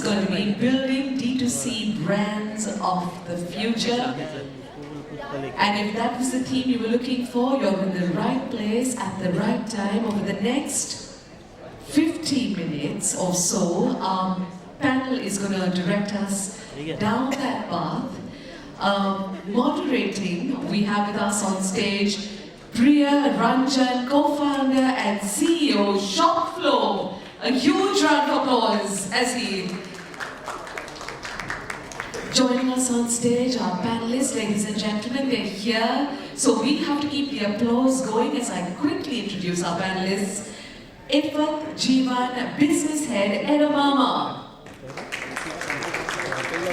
going to be building D2C brands of the future. And if that was the theme you were looking for, you're in the right place at the right time. Over the next 50 minutes or so, our panel is going to direct us down that path. Moderating, we have with us on stage Priy, Ranjan, co-founder and CEO, Shopflo. A huge round of applause as he joining us on stage, our panelists, ladies and gentlemen, they're here. So we have to keep the applause going as I quickly introduce our panelists. Iffat, Jivan, business head, Edamama.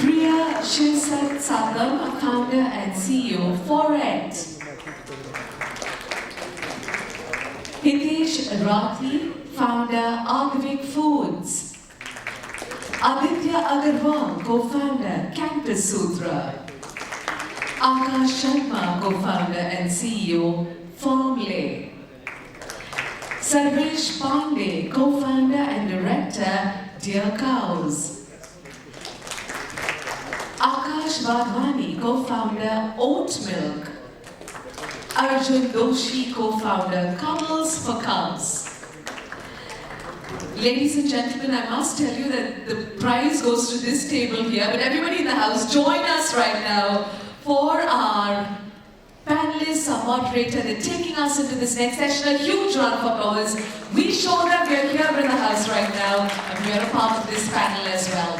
Priy, Shirsat, Satam, founder and CEO, FOReT. Hitesh, Rathi, founder, Aadvik Foods. Aditya Agarwal, co-founder, Campus Sutra. Akash, Sharma, co-founder and CEO, Farmley. Sarvesh, Pande, co-founder and director, DearCows. Akash, Wadhwani, co-founder, OatMlk. Arjun, Doshi, co-founder, Cuddles for Cubs. Ladies and gentlemen, I must tell you that the prize goes to this table here, but everybody in the house, join us right now for our panelists, our moderator. They're taking us into this next session. A huge round of applause. We show that we're here in the house right now, and we're a part of this panel as well.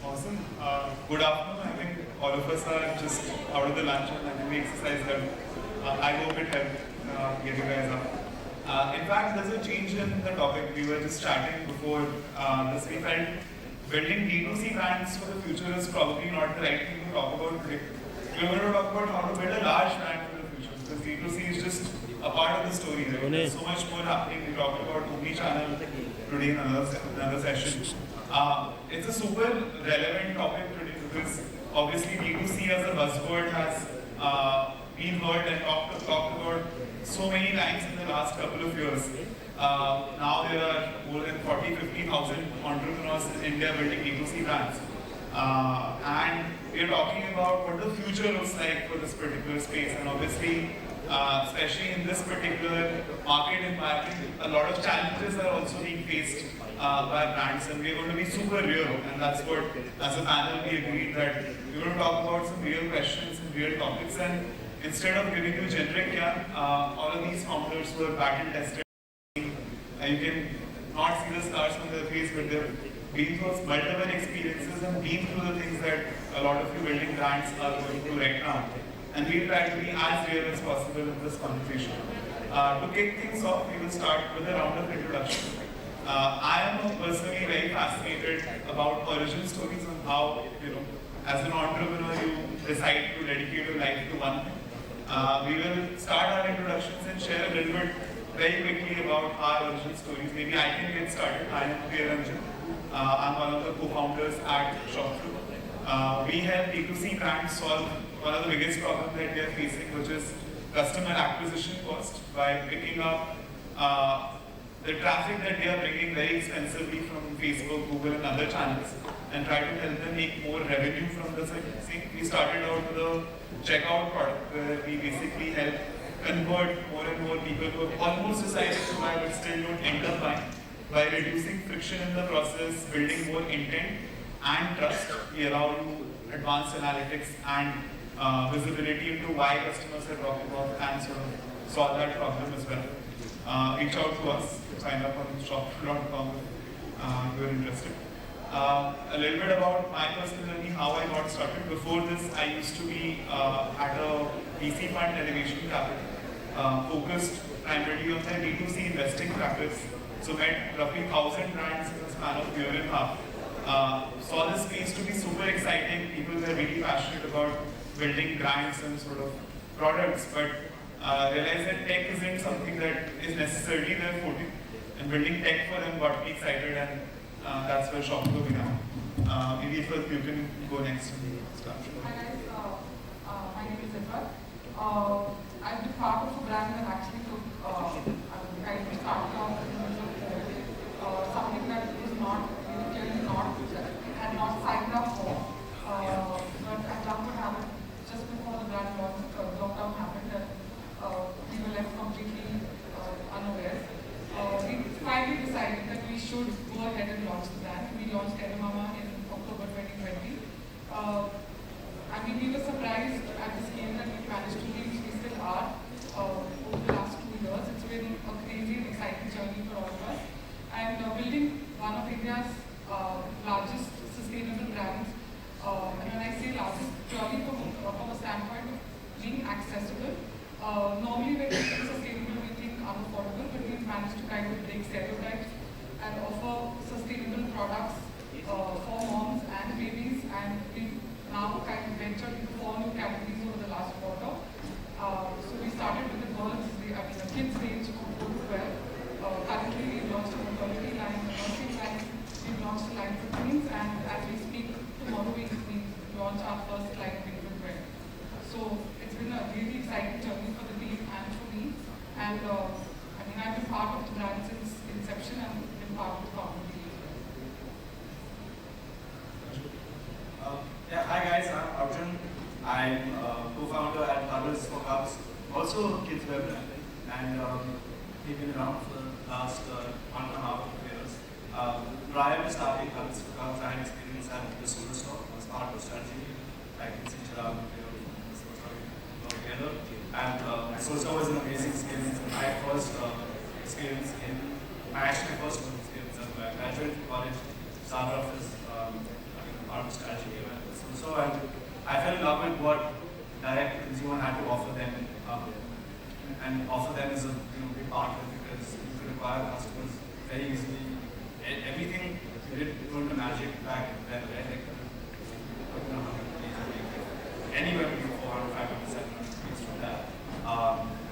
Awesome. Good afternoon. I think all of us are just out of the lunch and I think we exercise that. I hope it helped get you guys up. In fact, there's a change in the topic. We were just chatting before this. We felt building D2C brands for the future is probably not the right thing to talk about today. We're going to talk about how to build a large brand for the future. Because D2C is just a part of the story. Right? There's so much more happening. We talked about omni-channel today in another session. It's a super relevant topic today because obviously D2C as a buzzword has been heard and talked about so many times in the last couple of years. Now there are more than 40-50,000 entrepreneurs in India building D2C brands. And we are talking about what the future looks like for this particular space. And obviously, especially in this particular market environment, a lot of challenges are also being faced by brands. And we are going to be super real. And that's what, as a panel, we agreed that we're going to talk about some real questions and real topics. And instead of giving you generic yarn, all of these founders were patent tested. You can not see the scars on their face, but they've been through multiple experiences and been through the things that a lot of you building brands are going through right now. And we'll try to be as real as possible in this conversation. To kick things off, we will start with a round of introduction. I am personally very fascinated about origin stories and how, as an entrepreneur, you decide to dedicate your life to one thing. We will start our introductions and share a little bit very quickly about our origin stories. Maybe I can get started. I am Ranjan. I'm one of the co-founders at Shopflo. We help D2C brands solve one of the biggest problems that they are facing, which is customer acquisition cost, by picking up the traffic that they are bringing very expensively from Facebook, Google, and other channels, and try to help them make more revenue from the same. We started out with a checkout product where we basically help convert more and more people who have almost decided to buy but still don't end up buying by reducing friction in the process, building more intent and trust. We allow you advanced analytics and visibility into why customers are dropping off and sort of solve that problem as well. Reach out to us, sign up on shopflo.com if you're interested. A little bit about my personal journey, how I got started. Before this, I used to be at a VC fund, Elevation Capital, focused primarily on their D2C investing practice. So met roughly 1,000 brands in the span of a year and a half. Saw this space to be super exciting. People were really passionate about building brands and sort of products, but realized that tech isn't something that is necessarily their forte. And building tech for them got me excited, and that's where Shopflo began. Maybe if you can go next. Hi guys, my name is Iffat. I'm the part of a brand that actually took, I started off in something that was not should go ahead and launch the brand. We launched Edamama in October 2020. I mean, we were surprised at the scale that we managed to reach. We still are over the last 2 years. It's been a crazy and exciting journey for all of us. And building one of India's largest sustainable brands, and when I say largest, purely from a standpoint of being accessible. Normally when we think sustainable, we think unaffordable, but we've managed to kind of break stereotypes and offer sustainable products for moms and babies, and we've now kind of ventured into 4 new categories over the last quarter. So we started with the kids range of 4 to 12. Currently we've launched a maternity line, a nursing line, we've launched a line for teens, and as we speak, tomorrow we launch our first line of infant wear. So it's been a really exciting journey for the team and for me. And I mean, I've been part of the brand since inception and been part of the community. Yeah, hi guys, I'm Arjun. I'm co-founder at Cuddles for Cups, also a kids wear brand, and we've been around for the last 1.5 years. Prior to starting Cuddles for Cups, I had experience at the Sutra store as part of strategy, like in Sutra, together. And Sutra was an amazing experience. My first experience actually first experience as well. I graduated from college, started off as part of strategy event. So and I fell in love with what direct consumer had to offer them, and offer them is a big part of it, because you could acquire customers very easily. Everything you did turned to magic back then, right? Like, anywhere between 400, 500, 700 rupees from that.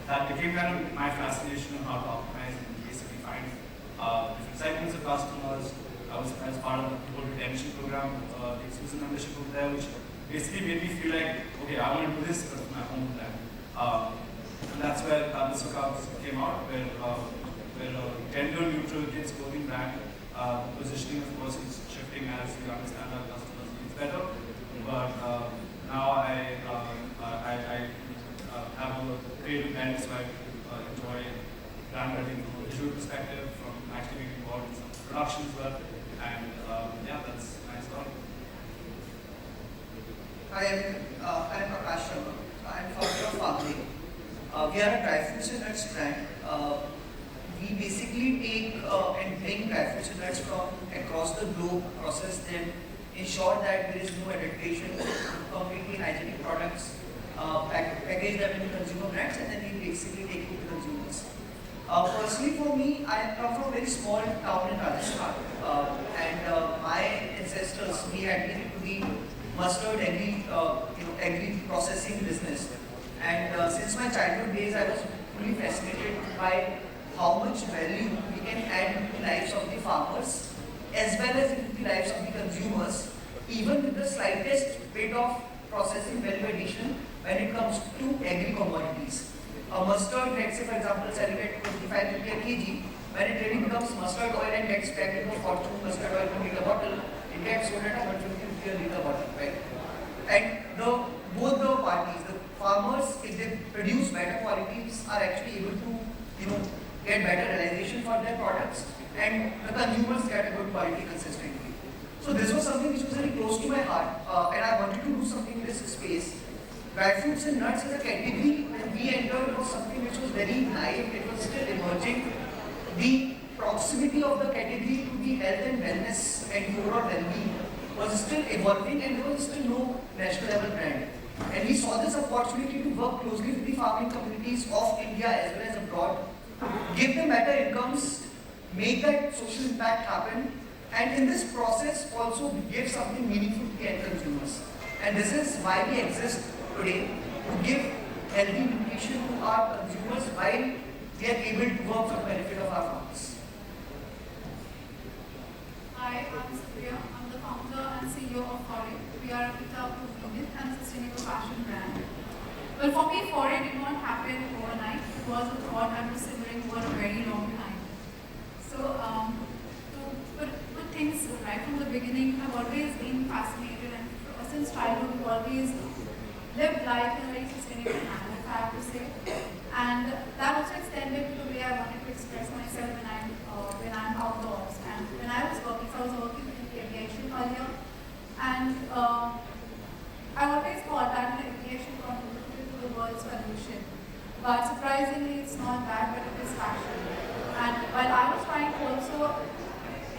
That became kind of my fascination on how to optimize and basically find different segments of customers. I was as part of the whole redemption program, the exclusive membership over there, which basically made me feel like, okay, I want to do this because of my own brand. And that's where Cuddles for Cups came out, where a gender-neutral kids clothing brand. Positioning, of course, is shifting as we understand our customers' needs better. But now I have a creative bent, so I enjoy brand building from a visual perspective, from actually being involved in some production as well. And yeah, that's my story. Hi, I'm Akash. I'm founder of Farmley. We are a dry fruits and nuts brand. We basically take and bring dry fruits and nuts from across the globe, process them, ensure that there is no adulteration, completely hygienic products, package them in consumer brands, and then we basically take it to consumers. Personally, for me, I come from a very small town in Rajasthan, and my ancestors, we had been into the mustard agri processing business. And since my childhood days, I was fully fascinated by how much value we can add into the lives of the farmers, as well as into the lives of the consumers, even with the slightest bit of processing value addition when it comes to agri commodities. A mustard, let's say for example, selling at 25 rupees a kg, when it really becomes mustard oil and gets packed into a fortune mustard oil 1 liter bottle, it gets sold at 150 rupees a liter bottle, right? And both the parties, the farmers, if they produce better qualities, are actually able to, get better realization for their products, and the consumers get a good quality consistently. So this was something which was very close to my heart, and I wanted to do something in this space. Dry fruits and nuts as a category, when we entered, was something which was very naive, it was still emerging. The proximity of the category to the health and wellness and overall well-being was still evolving, and there was still no national level brand. And we saw this opportunity to work closely with the farming communities of India as well as abroad, give them better incomes, make that social impact happen, and in this process also give something meaningful to the end consumers. And this is why we exist today, to give healthy nutrition to our consumers while we are able to work for the benefit of our farmers. Hi, I'm Supriya. I'm the founder and CEO of FOReT. We are a women and sustainable fashion brand. Well, for me, FOReT did not happen overnight. It was a thought I was simmering for a very long time. So, to put things right from the beginning, I've always been fascinated, and since childhood, we've always lived life in a very sustainable manner, if I have to say. And that also extended to the way I wanted to express myself when I'm outdoors. And when I was working in aviation earlier, and I always thought that aviation contributed to the world's pollution. But surprisingly, it's not that, but it is fashion. And while I was trying to also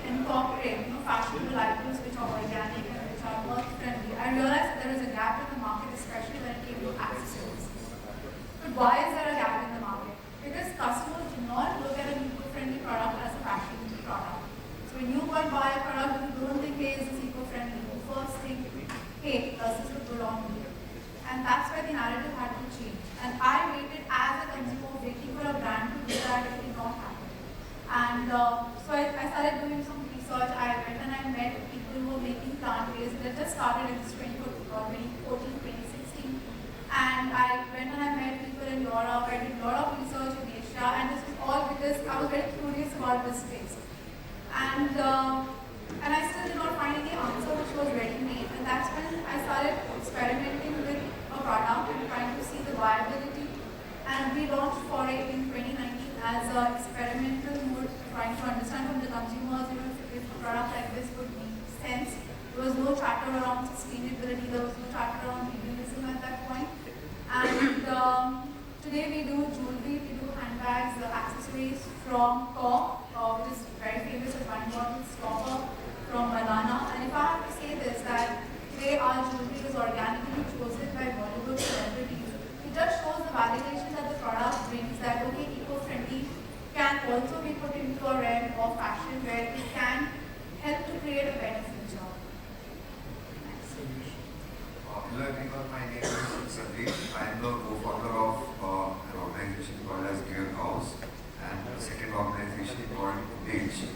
incorporate fashionable items which are organic and which are earth-friendly, I realized that there is a gap in the market, especially when it came to accessories. But why is there a gap in the market? Because customers do not look at an eco-friendly product as a fashion product. So when you go and buy a product, you don't think, hey, is this eco-friendly? You first think, hey, does this look good on me? And that's where the narrative had to change. And I waited as a consumer, waiting for a brand to do that. It did not happen. And so I started doing some research. I went and I met people who were making plant-based. They just started in 2014, 2016. And I went and I met people in Europe. I did a lot of research in Asia. And this was all because I was very curious about this space. And I still did not find any answer which was ready-made. And that's when I started experimenting with a product and trying to see the viability. And we launched FOReT in 2019 as an experimental mode, trying to understand from the consumers if a product like this would make sense. There was no chatter around sustainability, there was no chatter around veganism at that point. And today we do jewelry, we do handbags, accessories from Cork, which is very famous as wine bottle stopper from Banana. And if I have to say this, that today our jewelry is organically chosen by Bollywood celebrities. It just shows the validation that the product brings, that okay, eco-friendly can also be put into a realm of fashion where it can help to create a better future. Hello everyone, my name is Sarvesh. I am the co-founder of an organization called as DearCows and the second organization called Hitesh.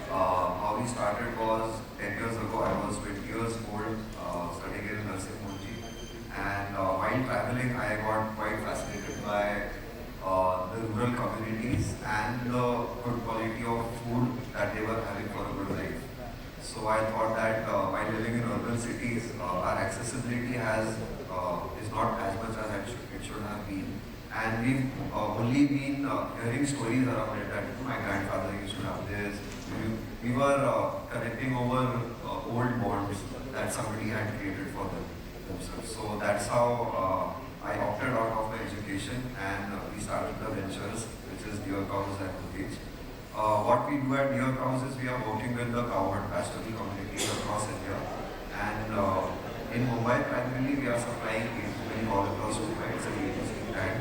How we started was 10 years ago. I was 20 years old, studying in nursing. And while traveling, I got quite fascinated by the rural communities and the good quality of food that they were having for a good life. So I thought that while living in urban cities, our accessibility is not as much as it should have been. And we've only been hearing stories around it that my grandfather used to have this. We were connecting over old bonds that somebody had created for themselves. So that's how I opted out of my education and we started the ventures, which is DearCows and Hitesh. What we do at DearCows is we are working with the cowherd pastoral communities across India. And in Mumbai, primarily we are supplying A2C all across Mumbai. It's a D2C brand.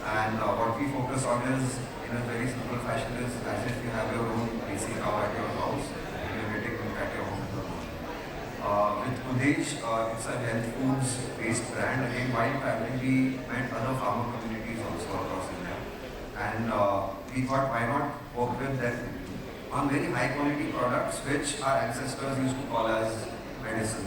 And what we focus on is, in a very simple fashion, is as if you have your own basic cow at your house and you're getting milk at your home. With Hitesh, it's a health foods based brand. Again, while traveling, we met other farmer communities also across India. And we thought, why not work with them on very high quality products which our ancestors used to call as medicine.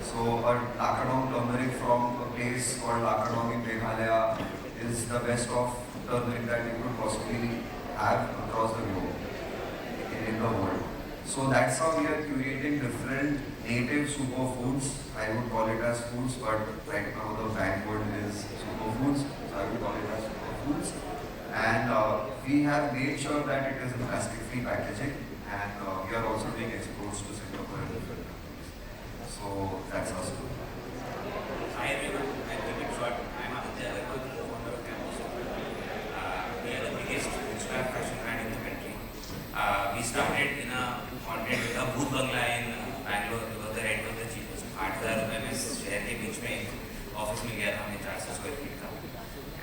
So a Lakadong turmeric from a place called Lakadong in Meghalaya is the best of turmeric that you could possibly have across the globe in the world. So that's how we are curating different native superfoods. I would call it as foods, but right now the brand word is superfoods, so I would call it as superfoods. And we have made sure that it is in plastic-free packaging, and we are also doing exports to Singapore and different countries. So that's our story. Hi everyone, I'm Iffat. I'm Aditya, the founder of Campus Sutra. We are the biggest footwear fashion brand in the country. We started in a content with a booth bangla in Bangalore because the rent was the cheapest. 8,000 रुपए में शहर के बीच में office मिल गया था हमें 400 square feet का.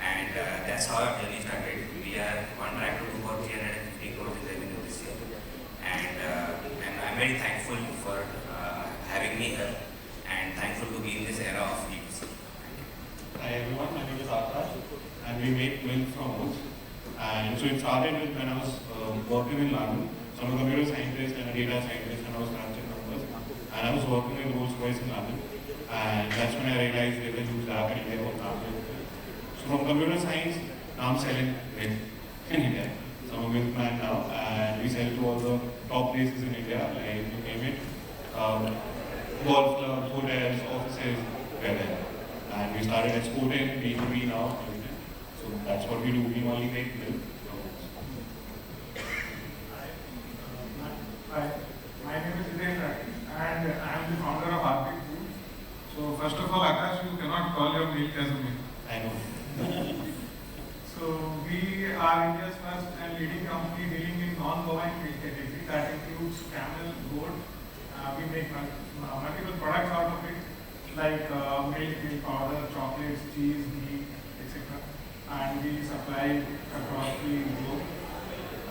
And that's how our journey started. We are on track to do about 350 crores in revenue this year. And I'm very thankful for having me here and thankful to be in this era of D2C. Hi everyone, my name is Akash and we make milk from oats. And so it started with when I was working in London. So I'm a computer scientist and a data scientist and I was crunching numbers. And I was working with Rolls-Royce in London. And that's when I realized there was a huge gap in India for milk. So from computer science, now I'm selling milk in India. So I'm a milkman now and we sell to all the top places in India, like you name it. Golf clubs, hotels, offices, we're there. And we started exporting B2B now. So that's what we do. We only make milk. includes camel, goat. We make multiple products out of it, like milk powder, chocolates, cheese, ghee, etc. And we supply across the globe.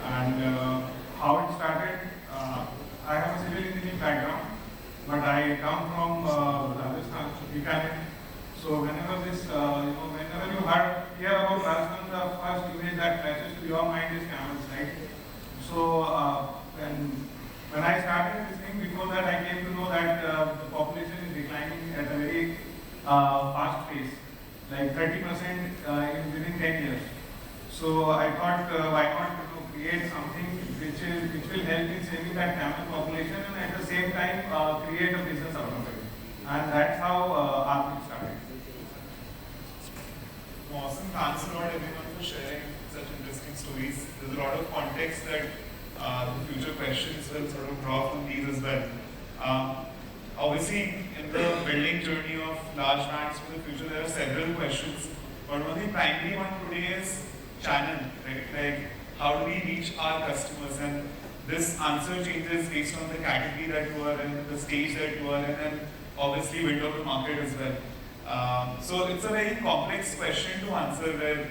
And how it started, I have a civil engineering background, but I come from Rajasthan, Bikaner. So whenever this, whenever you hear about Rajasthan, the first image that flashes to your mind is camels, right? So when I started this thing, before that I came to know that the population is declining at a very fast pace, like 30% within 10 years. So I thought, why not create something which will help in saving that camel population and at the same time create a business out of it. And that's how Aadvik started. Awesome. Thanks a lot everyone for sharing such interesting stories. There's a lot of context that the future questions will sort of draw from these as well. Obviously, in the building journey of large brands for the future, there are several questions. But one of the primary one today is channel, right? Like, how do we reach our customers? And this answer changes based on the category that you are in, the stage that you are in, and obviously window to market as well. So it's a very complex question to answer where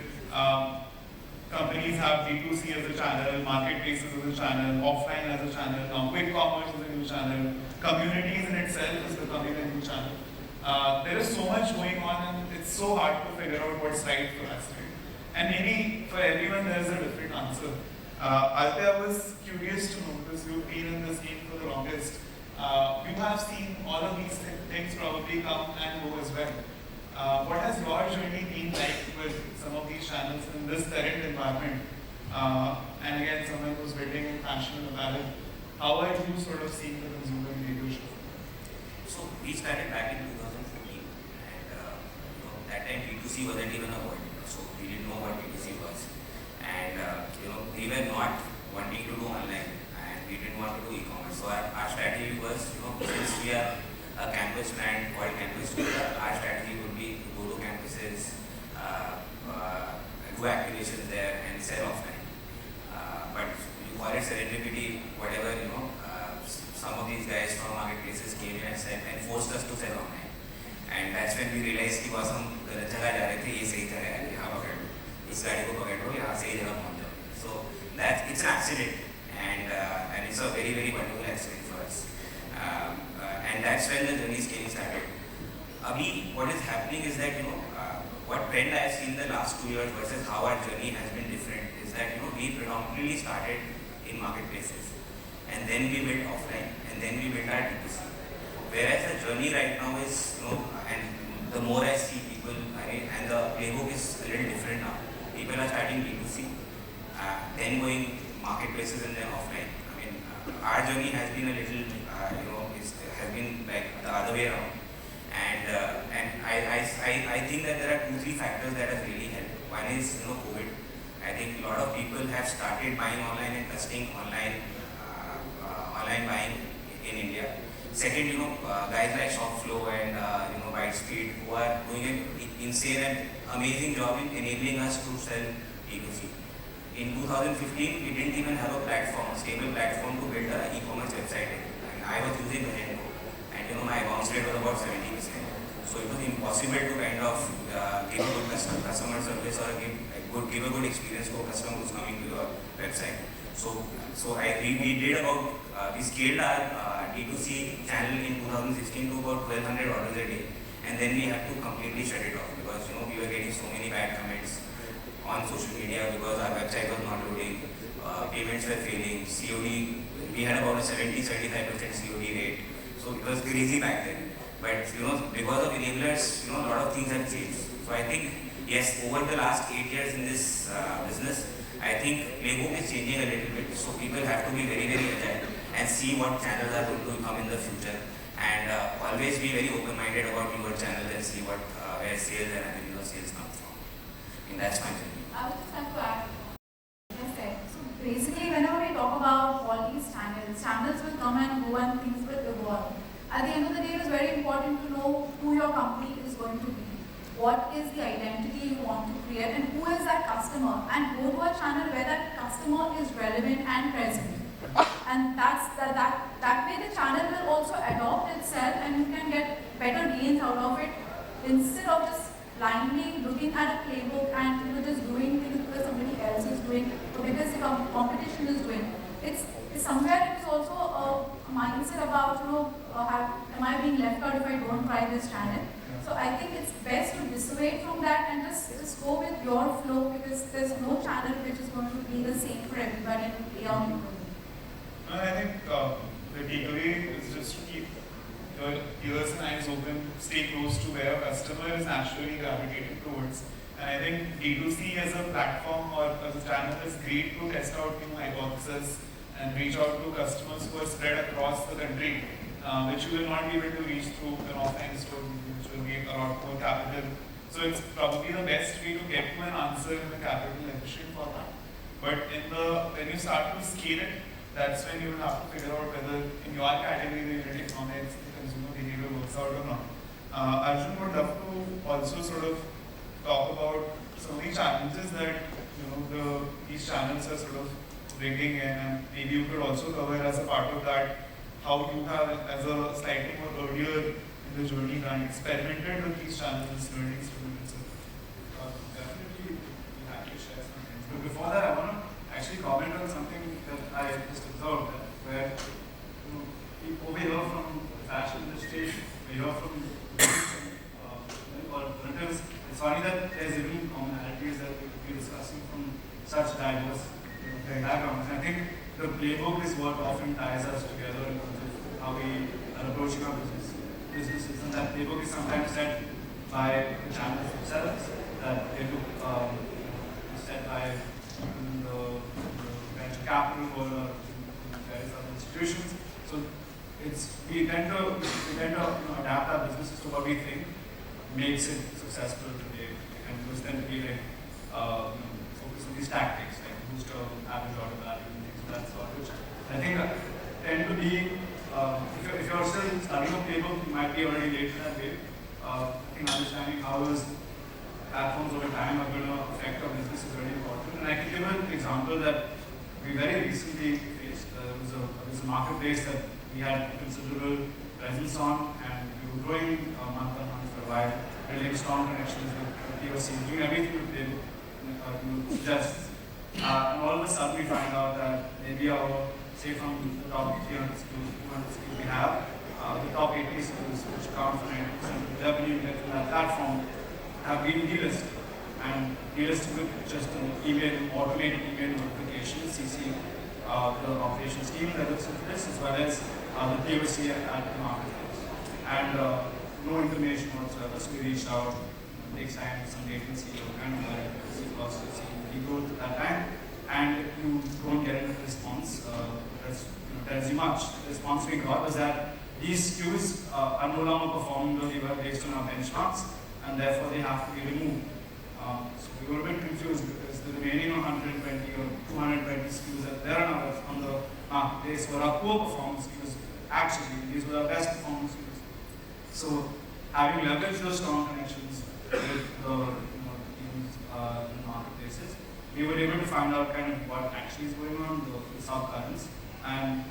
companies have D2C as a channel, marketplaces as a channel, offline as a channel, now quick commerce is a new channel, communities in itself is becoming a new channel. There is so much going on and it's so hard to figure out what's right for us, right? And maybe for everyone there's a different answer. Aditya, I was curious to know, because you've been in this game for the longest. You have seen all of these things probably come and go as well. What has your journey been like with some of these channels in this current environment? And again, someone who's building in fashion and apparel, how are you sort of seeing the consumer behavior shift? So we started back in 2014, and that time D2C wasn't even a word, so we didn't know what D2C was. And we were not wanting to do online, and we didn't want to do e-commerce. So our strategy was, since we are a campus brand called Campus Sutra, our strategy would be to go to campuses, do activations there, and sell offline. But you call it serendipity, whatever, some of these guys from marketplaces came in and said and forced us to sell online. And that's when we realized कि बस हम गलत जगह जा रहे थे, ये सही जगह है, यहाँ पकड़ लो, इस गाड़ी को पकड़ लो, यहाँ सही जगह पहुँच जाओ. So it's an accident, and it's a very very wonderful accident for us. And that's when the journey scaling started. Abhi, what is happening is that what trend I have seen the last 2 years versus how our journey has been different is that we predominantly started in marketplaces, and then we built offline, and then we built our D2C. Whereas the journey right now is, and the more I see people, and the playbook is a little different now. People are starting D2C, then going marketplaces and then offline. Our journey has been a little, has been like the other way around. And I think that there are 2-3 factors that have really helped. One is, COVID. I think a lot of people have started buying online and trusting online buying in India. Second, guys like Shopflo and Speed, who are doing an insane and amazing job in enabling us to sell D2C. In 2015, we didn't even have a stable platform to build an e-commerce website. I was using Ranjan, and my bounce rate was about 70%. So it was impossible to kind of give a good customer service or give a good experience for customers who's coming to your website. So we scaled our D2C channel in 2016 to about 1,200 orders a day, and then we had to completely shut it off because we were getting so many bad comments on social media because our website was not loading, payments were failing, COD, we had about a 70-75% COD rate, so it was crazy back then. But because of enablers, a lot of things have changed. So I think, yes, over the last 8 years in this business, I think playbook is changing a little bit. So people have to be very, very agile and see what channels are going to come in the future, and always be very open-minded about newer channels and see where sales and revenue sales come from. And that's my journey. I would just like to add, so basically whenever we talk about all these channels will come and go and things will evolve. At the end of the day, it is very important to know who your company is going to be. What is the identity you want to create and who is that customer, and go to a channel where that customer is relevant and present. And that way the channel will also adopt itself and you can get better gains out of it instead of just blindly looking at a playbook and just doing things because somebody else is doing or because the competition is doing. It's somewhere it is also a mindset about am I being left out if I don't try this channel? So I think it's best to dissuade from that and just go with your flow because there's no channel which is going to be the same for everybody and play out equally. I think the takeaway is just to keep your ears and eyes open, stay close to where a customer is naturally gravitating towards. And I think D2C as a platform or as a channel is great to test out new hypotheses and reach out to customers who are spread across the country, which you will not be able to reach through an offline store, which will need a lot more capital. So it's probably the best way to get to an answer in a capital efficient format. But when you start to scale it, that's when you will have to figure out whether in your category the unit economics, the consumer behavior works out or not. Arjun would love to also sort of talk about some of the challenges that these channels are sort of bringing in, and maybe you could also cover as a part of that how you have, as a slightly more earlier in the journey, brand experimented with these channels, learnings from it. So, definitely happy to share some things. But before that, I want to actually comment on something that I just observed, where we hear from the fashion industry, we hear from alternatives. It's funny that there's even commonalities that we could be discussing from such diverse backgrounds. And I think the playbook is what often ties us together in terms of how we are approaching our businesses. And that playbook is sometimes set by the channels themselves, that they look set by the venture capital or various other institutions. So we tend to adapt our businesses to what we think makes it successful today, and those tend to be like focus on these tactics like boost average order value and things of that sort, which I think tend to be if you're still studying a playbook, you might be already late to that way. I think understanding how those platforms over time are going to affect our business is very important. And I can give an example that we very recently faced. There was a marketplace that we had considerable presence on, and we were growing month on month for a while, building strong connections with D2C, doing everything with playbook suggests. And all of a sudden we find out that maybe say from the top 300 schools, 200 schools we have, the top 80 schools, which account for 90% of the revenue we get from that platform, have been delisted. And delisted with just an automated email notification, CC the operations team that looks into this, as well as the POC at the marketplace. And no information whatsoever, so we reached out, takes time, some latency, kind of like cost to see growth at that time, and you don't get a response that tells you much. The response we got was that these SKUs are no longer performing really well based on our benchmarks, and therefore they have to be removed. So we were a bit confused because the remaining 120 or 220 SKUs that there are on the marketplace were our poor performance SKUs. Actually, these were our best performance SKUs. So having leveraged those strong connections with the teams in marketplaces, we were able to find out kind of what actually is going on, the sub-currents, and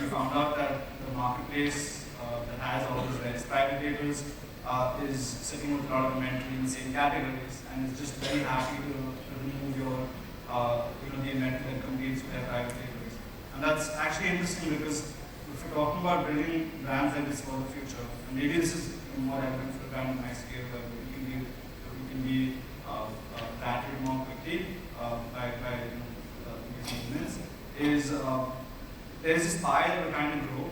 we found out that the marketplace that has all these various private labels is sitting with a lot of inventory in the same categories, and is just very happy to remove your the inventory that competes with their private labels. And that's actually interesting because if we're talking about building brands like this for the future, and maybe this is more relevant for a brand of my scale where we can be battered more quickly by these movements, is there's this pie that we're trying to grow,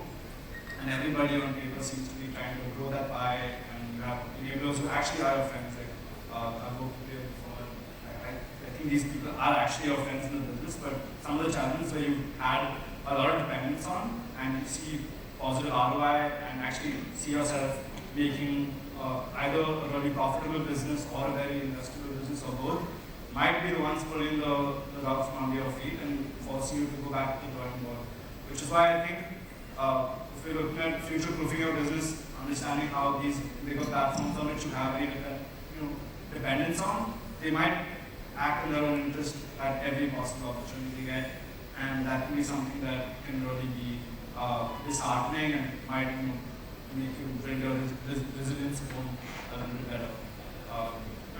and everybody on paper seems to be trying to grow that pie, and you have enablers who actually are your friends. Like I've worked with you before. I think these people are actually your friends in the business, but some of the challenges where you had a lot of dependence on, and you see positive ROI, and actually see yourself making either a really profitable business or a very investable business or both, might be the ones pulling the rug from under your feet and forcing you to go back to the drawing board. Which is why I think if we're looking at future-proofing your business, understanding how these bigger platforms on which you have any dependence on, they might act in their own interest at every possible opportunity they get. and that can be something that can really be disheartening and might make you bring your resilience home a little bit better.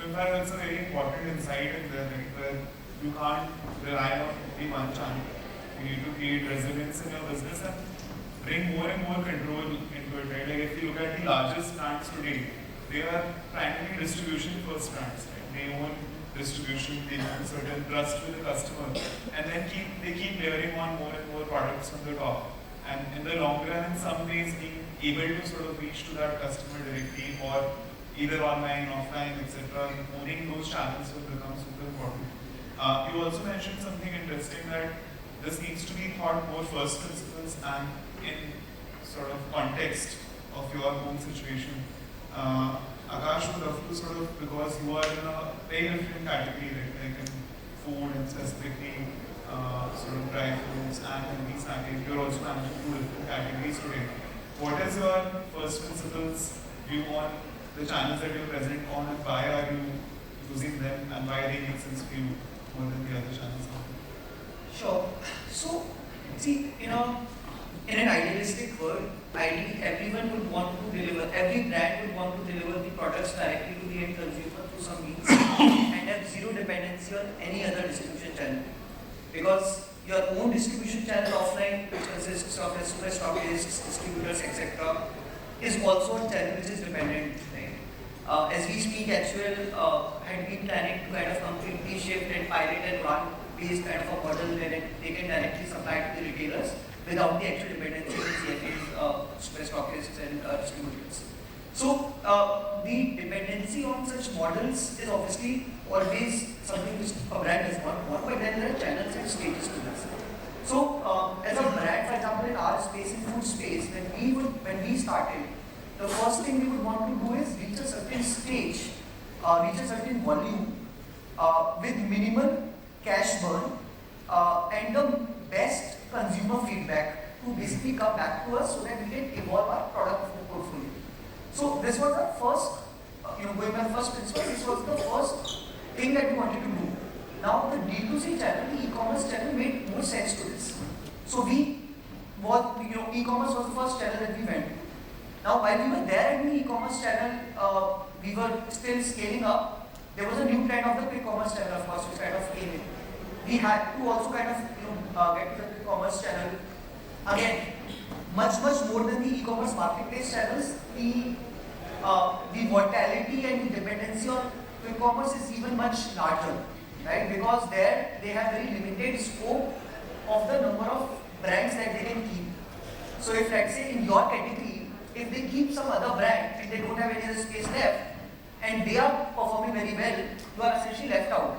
In fact, that's a very important insight in there, right, where you can't rely on only one channel. You need to create resilience in your business and bring more and more control into it, right? Like if you look at the largest brands today, they are primarily distribution first brands, right? They own distribution, they have certain trust with the customer, and then they keep layering on more and more products on the top. And in the long run, in some ways, being able to sort of reach to that customer directly or either online, offline, etc., owning those channels will become super important. You also mentioned something interesting that this needs to be thought more first principles and in sort of context of your own situation. Akash would love to sort of, because you are in a very different category, right? Like in food and specifically sort of dry foods and in these snacking, you're also managing two different categories today. What is your first principles view on the channels that you're present on and why are you using them and why they make sense for you more than the other channels? Sure. So, see, in an idealistic world, ideally everyone would want to deliver, every brand would want to deliver the products directly to the end consumer through some means and have zero dependency on any other distribution channel. Because your own distribution channel offline, which consists of super stockists, distributors, etc., is also a channel which is dependent. Right? As we speak, Actual had been planning to kind of completely shift and pilot and run based kind of a model where they can directly supply to the retailers without the actual dependency on CFAs, super stockists and distributors. So the dependency on such models is obviously always something which a brand does not want, but then there are channels and stages to this. So as a brand, for example, in our space, in food space, when we started, the first thing we would want to do is reach a certain stage, reach a certain volume with minimal cash burn and the best consumer feedback to basically come back to us so that we can evolve our product portfolio. So this was our first, going by the first principle, this was the first thing that we wanted to do. Now the D2C channel, the e-commerce channel made more sense to this. So e-commerce was the first channel that we went to. Now while we were there in the e-commerce channel, we were still scaling up. There was a new trend of the quick commerce channel, of course, which kind of came in. We had to also kind of get to the quick commerce channel. Again, much more than the e-commerce marketplace channels, the volatility and the dependency on quick commerce is even much larger, right? Because there they have very limited scope of the number of brands that they can keep. So if let's say in your category, if they keep some other brand and they don't have any other space left and they are performing very well, you are essentially left out.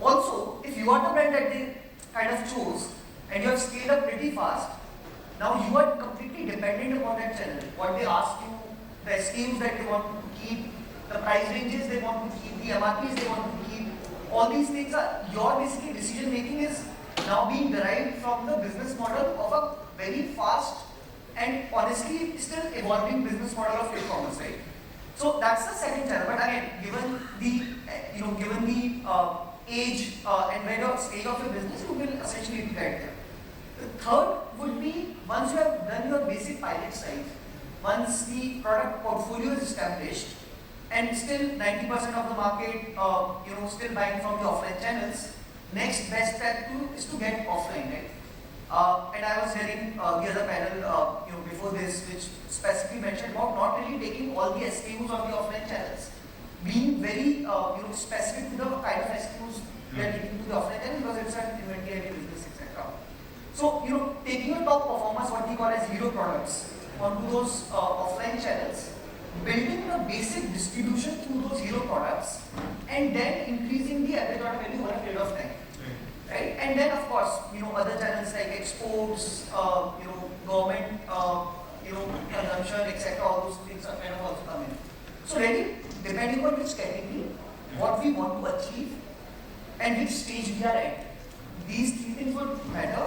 Also, if you are the brand that they kind of chose and you have scaled up pretty fast, now you are completely dependent upon that channel. What they ask you, the SKUs that they want to keep, the price ranges they want to keep, the MRPs they want to keep, all these things are, your basically decision making is now being derived from the business model of a very fast and honestly still evolving business model of e-commerce, right? So that's the second channel. But again, given the age and where your stage of your business, you will essentially be right there. The third would be once you have done your basic pilot size, once the product portfolio is established, and still 90% of the market, still buying from the offline channels, next best step is to get offline, right? And I was hearing the other panel, before this, which specifically mentioned about not really taking all the SKUs of the offline channels, being very, specific to the kind of SKUs we are taking to the offline channel because it's an inventory business, etc. So, taking your top performers, what we call as hero products, onto those offline channels, building the basic distribution through those hero products, and then increasing the average order value over a period of time. Right? And then, of course, other channels like exports, government, consumption, etc. All those things are kind of also come in. So, really, depending on which category, what we want to achieve, and which stage we are at, these three things would matter.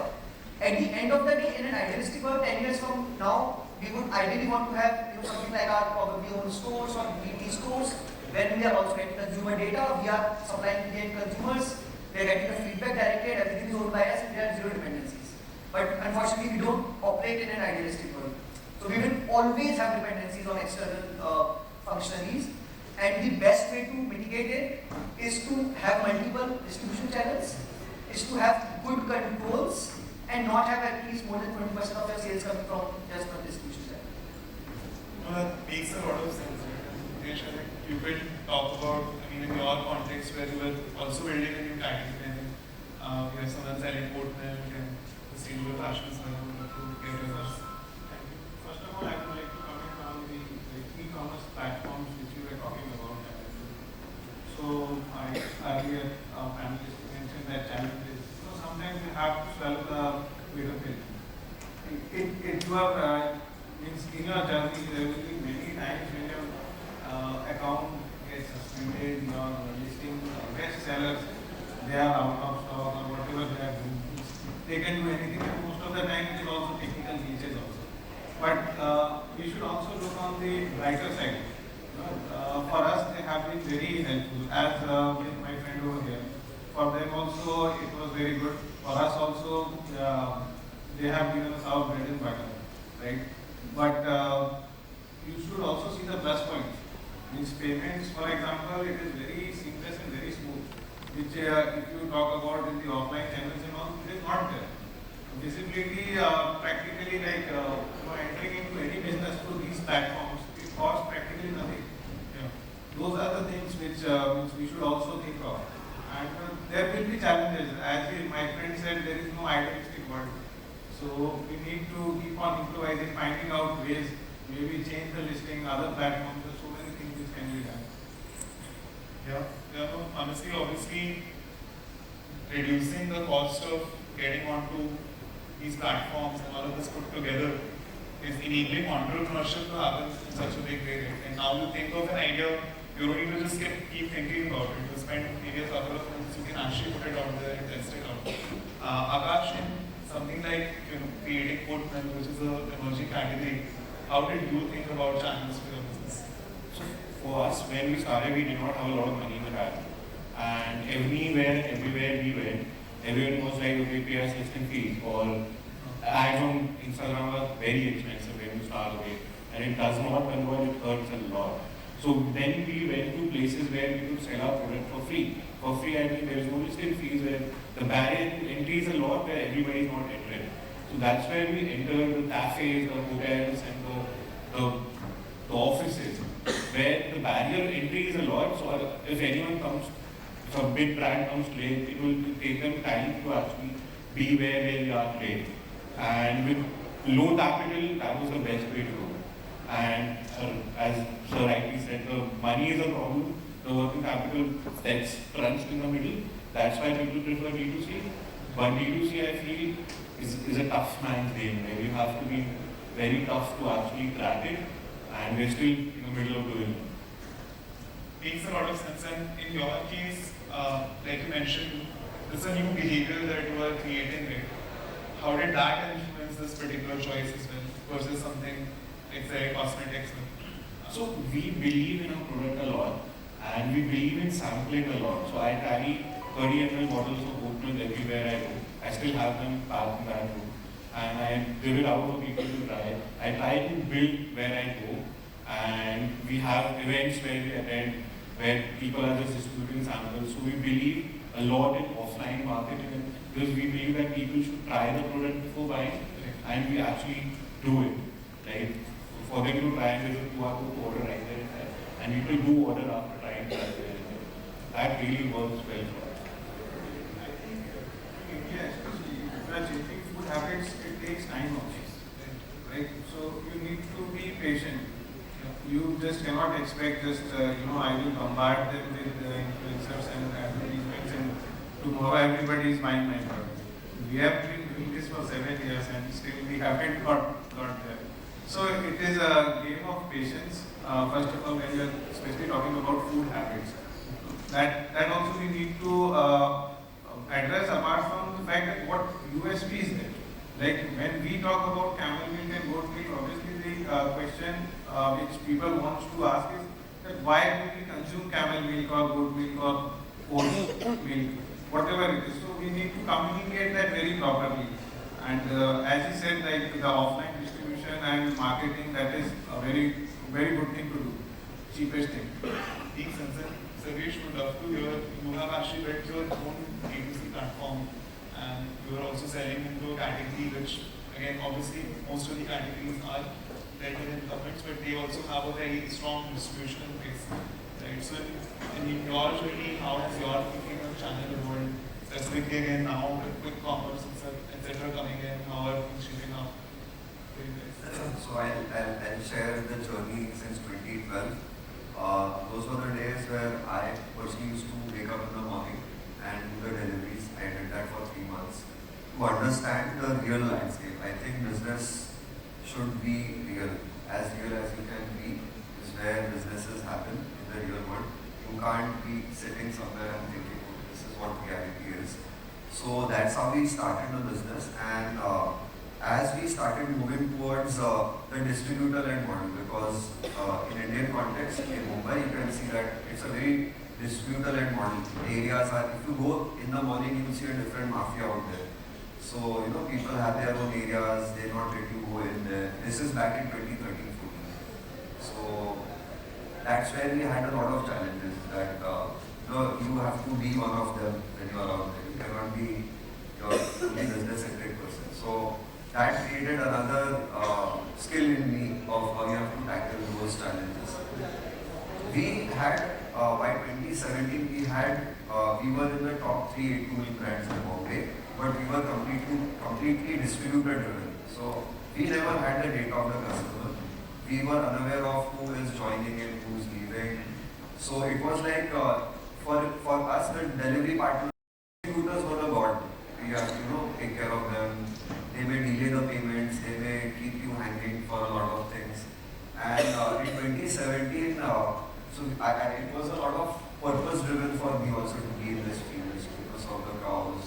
At the end of the day, in an idealistic world, 10 years from now, we would ideally want to have something like our probably own stores or DTC stores, where we are also getting consumer data, we are supplying to the end consumers, they are getting the feedback directed, everything is owned by us, we there are zero dependencies. But unfortunately, we don't operate in an idealistic world. So we will always have dependencies on external functionaries, and the best way to mitigate it is to have multiple distribution channels, is to have good controls, and not have at least more than 20% of your sales coming from just one distribution channel. No, that makes a lot of sense. Hitesh, I think you could talk about, in your context where you were also building a new category. We have someone selling OatMlk and sustainable fashion, so I would love to hear your thoughts. Thank you. First of all, I would like to comment on the e-commerce platforms which you were talking about. So I earlier panelists mentioned that challenges. Sometimes you have to swallow the bitter pill. It means in your journey there will be many times when your account gets suspended, your listing best sellers, they are out of stock or whatever they are doing. They can do anything, and most of the time it is also technical glitches also. But we should also look on the brighter side. For us, they have been very helpful. As with my friend over here, for them also it was very good. For us also, they have given us our bread and butter, right? But you should also see the plus points. Means payments, for example, it is very seamless and very smooth. Which if you talk about in the offline channels and all, it is not there. Visibility, practically like entering into any business through these platforms, it costs practically nothing. Those are the things which we should also think of. And there will be challenges. As my friend said, there is no idealistic world. So we need to keep on improvising, finding out ways, maybe change the listing, other platforms, there's so many things which can be done. No, honestly, obviously, reducing the cost of getting onto these platforms and all of this put together is enabling entrepreneurship to happen in such a big way. And now you think of an idea, you don't need to just keep thinking about it. You spend maybe a couple of months, you can actually put it out there and test it out. Akash, in something like creating OatMlk, which is an emerging category, how did you think about channels for your business? So for us, when we started, we did not have a lot of money in the bank. And everywhere we went, everyone was like, okay, pay us listing fees. Or ads on Instagram are very expensive when you start away. And it does not convert, it hurts a lot. So then we went to places where we could sell our product for free. For free, I mean, there is no listing fees where the barrier to entry is a lot where everybody is not entering. So that's where we entered the cafes, the hotels, and the offices, where the barrier to entry is a lot. So if anyone comes, if a big brand comes late, it will take them time to actually be where they are today. And with low capital, that was the best way to go. And as Sir rightly said, the money is a problem. The working capital gets crunched in the middle. That's why people prefer D2C. But D2C, I feel, is a tough man's game, where you have to be very tough to actually crack it. And we're still in the middle of doing it. Makes a lot of sense. And in your case, like you mentioned, this is a new behavior that you are creating, right? How did that influence this particular choice as well versus something like say cosmetics? So we believe in our product a lot, and we believe in sampling a lot. So I carry 30 ml bottles of OatMlk everywhere I go. I still have them packed in that room, and I give it out for people to try. I try to build where I go, and we have events where we attend where people are just distributing samples. So we believe a lot in offline marketing because we believe that people should try the product before buying, and we actually do it. Right? For them to try, there's a QR code to order right there, and people do order after trying it right there. That really works well for us. I think in India, especially if you are changing food habits, it takes time also. Right? So you need to be patient. You just cannot expect I will bombard them with influencers and advertisements and tomorrow everybody is buying my product. We have been doing this for 7 years and still we haven't got there. So it is a game of patience. First of all, when you are especially talking about food habits, that also we need to address apart from the fact that what USP is there. Like when we talk about camel milk and goat milk, obviously the question which people want to ask is that why do we consume camel milk or goat milk or oat milk? whatever it is. So we need to communicate that very properly. And as he said, like the offline distribution and marketing, that is a very good thing to do. Cheapest thing. Makes sense. Sarvesh, would love to hear, you have actually built your own D2C platform and you are also selling into a category which, again, obviously most of the categories are better in incumbents, but they also have a very strong distribution base. Right? So in your journey, how has your thinking of channel evolved? Specifically again now with quick commerce, etc. coming in, how are things shaping up for you guys? So I'll share the journey since 2012. Those were the days where I personally used to wake up in the morning and do the deliveries. I did that for 3 months. To understand the real landscape, I think business should be real as you can be, is where businesses happen in the real world. You can't be sitting somewhere and thinking, oh, this is what reality is. So that's how we started the business, and as we started moving towards the distributor-led model, because in Indian context, in Mumbai, you can see that it's a very distributor-led model. Areas are, if you go in the morning, you will see a different mafia out there. So, you know, people have their own areas, they not let you go in there. This is back in 2013-14. So, that's where we had a lot of challenges that you have to be one of them when you are out there. You cannot be your fully business-centric person. So, that created another skill in me of how you have to tackle those challenges. We had, by 2017, we were in the top 3 8-2 brands in Bombay, but we were completely distributor driven. So we never had the data of the customer. We were unaware of who is joining in, who is leaving. So it was like, for us, the delivery partners, distributors were the god. We have to take care of them. They may delay the payments, they may keep you hanging for a lot of things. And in 2017, it was a lot of purpose driven for me also to be in this field, to serve the cows,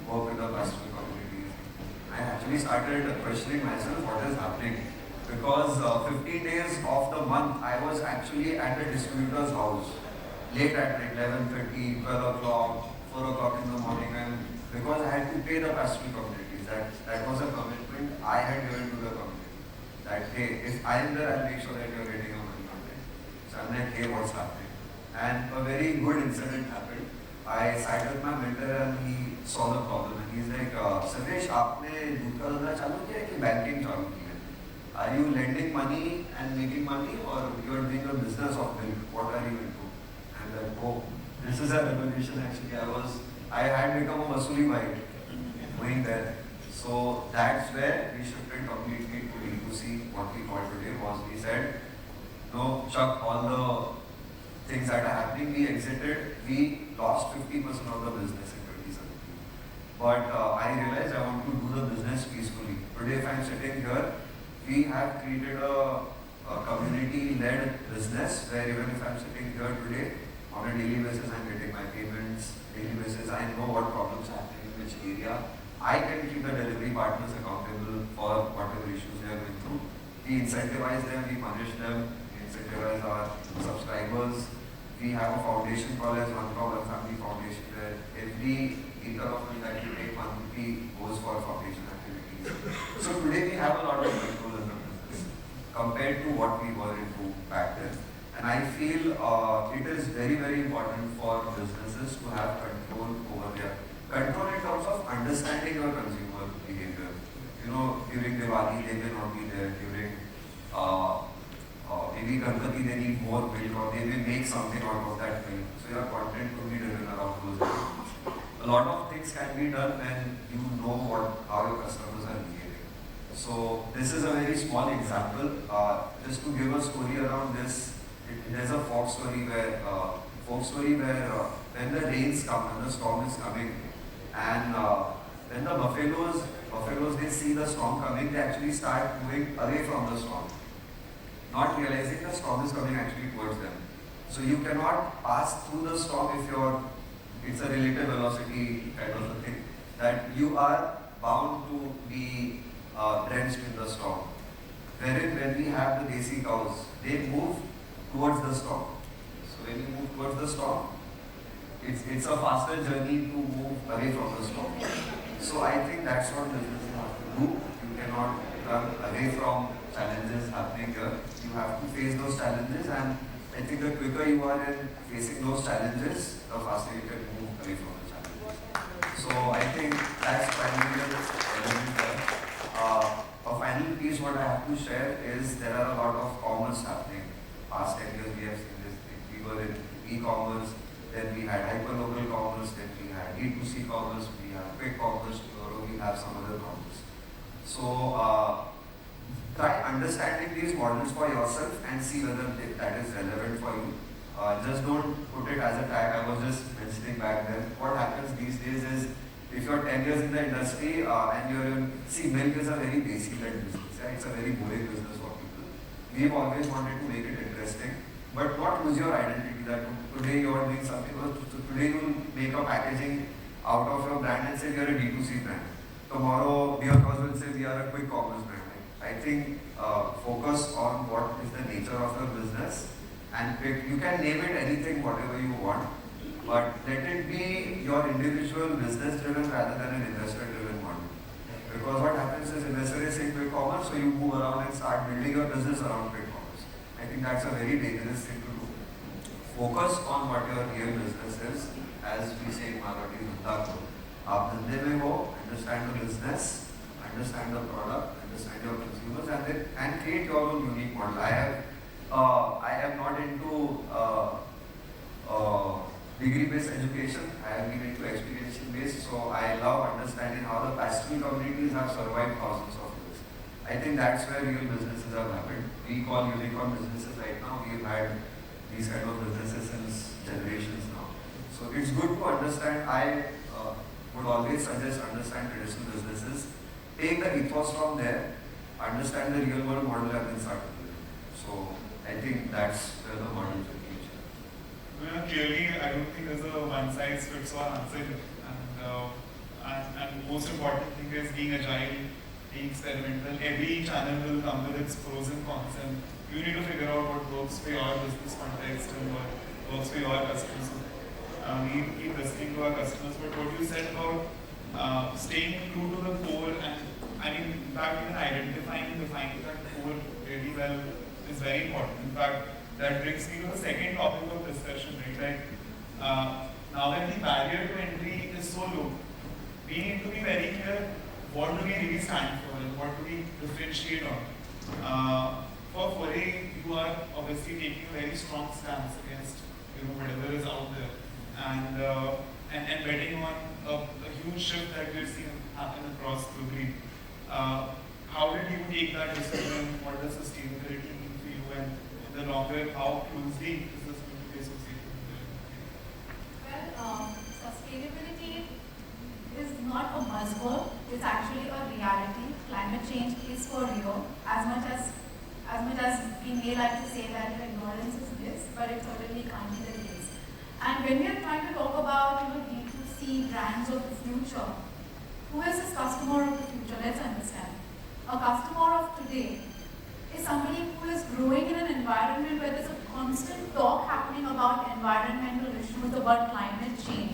work with the pastoral communities. I actually started questioning myself what is happening, because 15 days of the month I was actually at the distributor's house, late at night, 11:30, 12 o'clock, 4 o'clock in the morning, and because I had to pay the pastoral communities. That was a commitment I had given to the community. That, hey, if I am there, I'll make sure that you're getting your money on time. So I'm like, hey, what's happening? And a very good incident happened. I sat with my mentor and he saw the problem. And he's like, Sarvesh, आपने दूध का धंधा चालू किया है कि banking चालू किया है? Are you lending money and making money, or you are doing a business of milk? What are you into? And I'm like, oh, this is a revolution actually. I had become a Vasuli bite going there. So that's where we shifted completely to D2C. What we called today was, we said, no, chuck all the things that are happening. We exited, we lost 50% of the business in 2017. But I realized I want to do the business peacefully. Today, if I'm sitting here, we have created a community-led business where even if I'm sitting here today, on a daily basis, I'm getting my payments. Daily basis, I know what problems are happening in which area. I can keep the delivery partners accountable for whatever issues they are going through. We incentivize them, we punish them, we incentivize our subscribers. We have a foundation called as One Cow, One Family Foundation, where every liter of milk that you take, 1 rupee goes for foundation activities. So today we have a lot of control in the business compared to what we were into back then. And I feel it is very, very important for businesses to have control over their control in terms of understanding your consumer behavior. You know, during Diwali, they may not be there. During maybe Ganpati, they need more milk, or they may make something out of that milk. So your content could be driven around those things. A lot of things can be done when you know how your customers are behaving. So this is a very small example. Just to give a story around this, there's a folk story where when the rains come, when the storm is coming, and when the buffaloes they see the storm coming, they actually start moving away from the storm, not realizing the storm is coming actually towards them. So you cannot pass through the storm if it's a relative velocity kind of a thing, that you are bound to be drenched in the storm. Wherein when we have the DearCows, they move towards the storm. So when you move towards the storm, it's a faster journey to move away from the store. So I think that's what businesses have to do. You cannot run away from challenges happening here. You have to face those challenges, and I think the quicker you are in facing those challenges, the faster you can move away from the challenges. So I think that's primarily the element there. A final piece what I have to share is there are a lot of commerce happening. Past 10 years we have seen this thing. We were in e-commerce, then we had hyperlocal commerce, then we had D2C commerce, we have quick commerce, tomorrow we have some other commerce. So try understanding these models for yourself and see whether that is relevant for you. Just don't put it as a tag. I was just mentioning back then. What happens these days is if you're 10 years in the industry and you're in, see, milk is a very basic-led business. Yeah? It's a very boring business for people. We've always wanted to make it interesting, but not lose your identity. That today you're doing something, today you'll make a packaging out of your brand and say you're a D2C brand. Tomorrow, DearCows will say we are a quick commerce brand. I think focus on what is the nature of your business and pick. You can name it anything, whatever you want, but let it be your individual business driven rather than an investor driven model. Because what happens is investor is saying quick commerce, so you move around and start building your business around quick commerce. I think that's a very dangerous thing to do. Focus on what your real business is, as we say in Marathi, आप धंधे में हो, understand the business, understand the product, understand your consumers, and create your own unique model. I am not into degree-based education. I have been into experiential-based, so I love understanding how the pastoral communities have survived thousands of years. I think that's where real businesses have happened. We call unicorn businesses right now. We've had these kind of businesses since generations now. So it's good to understand. I would always suggest understand traditional businesses. Take the ethos from there, understand the real world model, and then start building. So I think that's where the model will reach. Well, clearly, I don't think there's a one-size-fits-all answer, and most important thing is being agile, being experimental. Every channel will come with its pros and cons, and you need to figure out what works for your business context and what works for your customers. We keep listening to our customers, but what you said about staying true to the core, and I mean, in fact, even identifying and defining that core really well is very important. In fact, that brings me to the second topic of discussion, right? Like, now that the barrier to entry is so low, we need to be very clear what do we really stand for and what do we differentiate on. For FOReT, you are obviously taking a very strong stance against whatever is out there, and betting on a huge shift that we've seen happen across globally. How did you take that decision? What does sustainability mean for you, and in the long run, how closely is this going to be associated with it? Well, sustainability is not a buzzword. It's actually a reality. Climate change is for real. As much as we may like to say that ignorance is bliss, but it certainly can't be the case. And when we are trying to talk about D2C brands of the future, who is this customer of the future? Let's understand. A customer of today is somebody who is growing in an environment where there's a constant talk happening about environmental issues, about climate change.